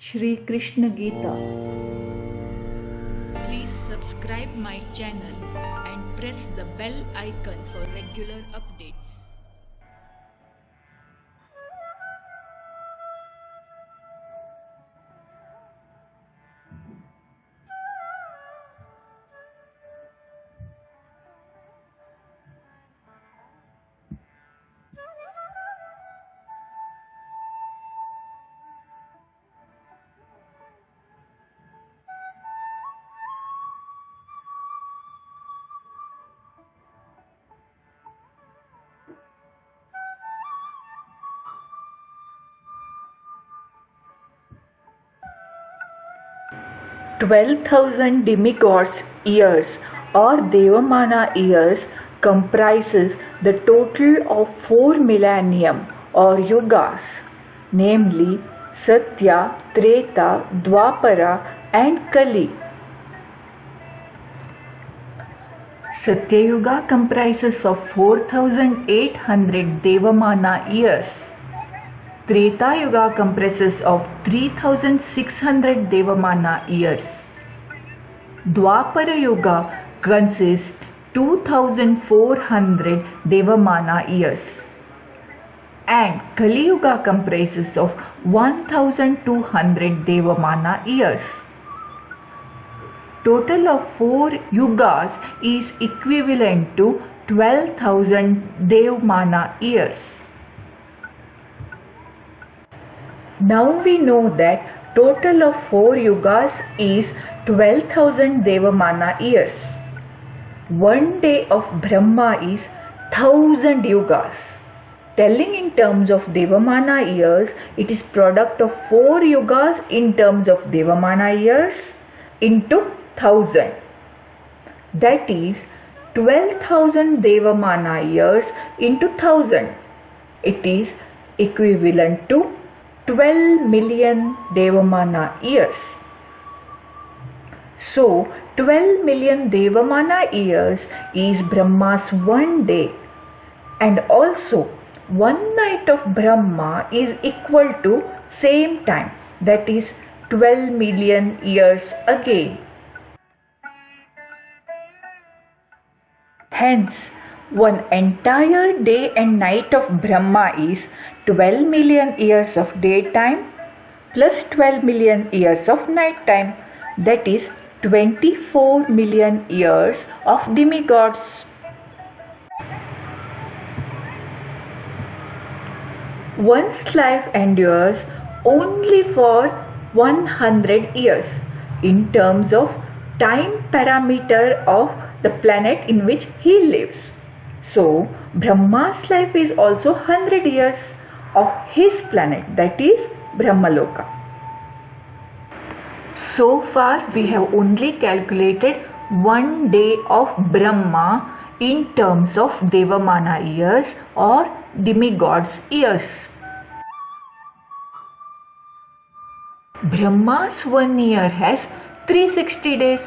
Shri Krishna Gita. Please subscribe my channel and press the bell icon for regular updates. 12,000 demigods years or Devamana years comprises the total of 4 millennium or yugas, namely Satya, Treta, Dwapara and Kali. Satya Yuga comprises of 4,800 Devamana years. Treta Yuga comprises of 3,600 Devamana years. Dwapara Yuga consists 2,400 Devamana years. And Kali Yuga comprises of 1,200 Devamana years. Total of 4 yugas is equivalent to 12,000 Devamana years. Now we know that total of 4 yugas is 12,000 Devamana years. 1 day of Brahma is 1,000 yugas. Telling in terms of Devamana years, it is product of 4 yugas in terms of Devamana years into 1,000. That is 12,000 Devamana years into 1,000. It is equivalent to 12 million Devamana years. So, 12 million Devamana years is Brahma's 1 day, and also 1 night of Brahma is equal to same time, that is 12 million years again. Hence, one entire day and night of Brahma is 12 million years of daytime plus 12 million years of night time, that is 24 million years of demigods. One's life endures only for 100 years in terms of time parameter of the planet in which he lives. So, Brahma's life is also 100 years of his planet, that is Brahmaloka. So far, we have only calculated 1 day of Brahma in terms of Devamana years or demigods years. Brahma's 1 year has 360 days.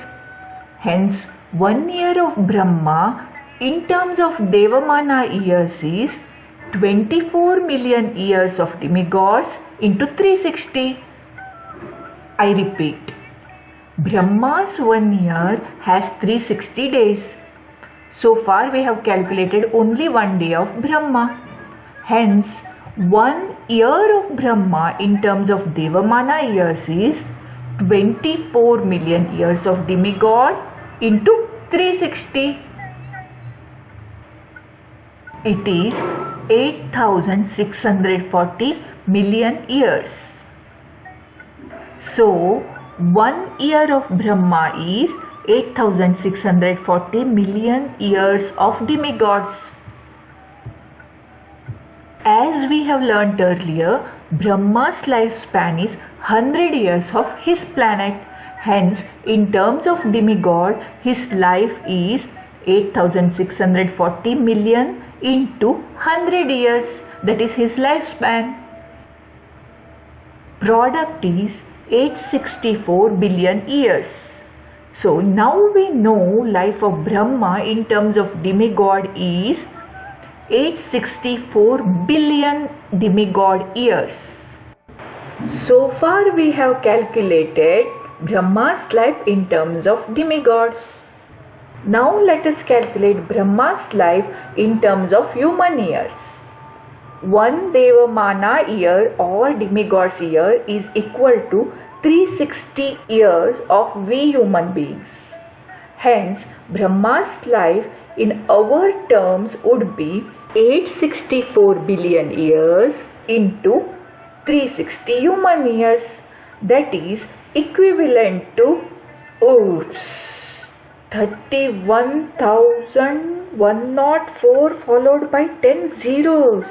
Hence, 1 year of Brahma in terms of Devamana years is 24 million years of demigods into 360. I repeat, Brahma's 1 year has 360 days. So far we have calculated only 1 day of Brahma. Hence, 1 year of Brahma in terms of Devamana years is 24 million years of demigod into 360. It is 8,640 million years. So, 1 year of Brahma is 8,640 million years of demigods. As we have learnt earlier, Brahma's lifespan is 100 years of his planet. Hence, in terms of demigod, his life is 8,640 million into 100 years, that is his lifespan. Product is 864 billion years. So now we know life of Brahma in terms of demigod is 864 billion demigod years. So far we have calculated Brahma's life in terms of demigods. Now let us calculate Brahma's life in terms of human years. One Devamana year or demigod's year is equal to 360 years of we human beings. Hence, Brahma's life in our terms would be 864 billion years into 360 human years. That is equivalent to 31,104 followed by 10 zeros.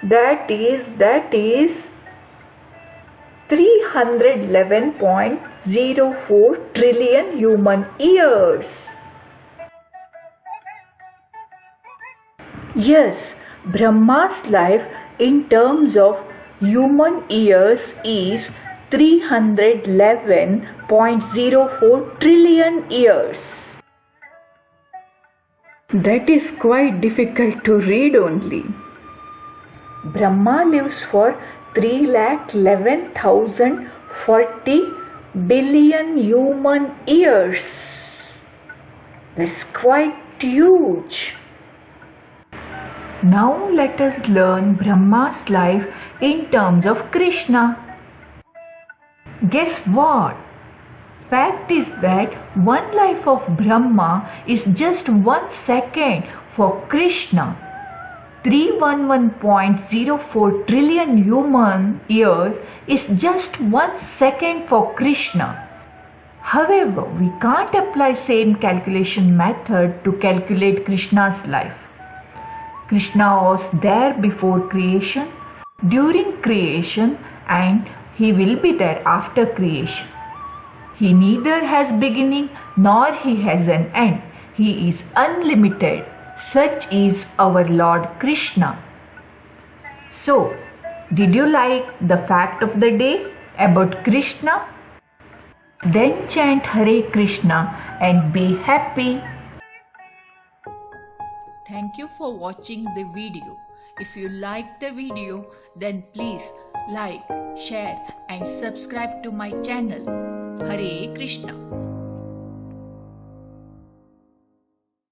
That is 311.04 trillion human years. Yes, Brahma's life in terms of human years is 311.04 trillion years. That is quite difficult to read only. Brahma lives for 3,11,040 billion human years. That's quite huge. Now let us learn Brahma's life in terms of Krishna. Guess what? Fact is that one life of Brahma is just 1 second for Krishna. 311.04 trillion human years is just 1 second for Krishna. However, we can't apply same calculation method to calculate Krishna's life. Krishna was there before creation, during creation, and he will be there after creation. He neither has beginning nor he has an end. He is unlimited. Such is our Lord Krishna. So, did you like the fact of the day about Krishna? Then chant Hare Krishna and be happy. Thank you for watching the video. If you liked the video, then please like, share and subscribe to my channel. Hare Krishna.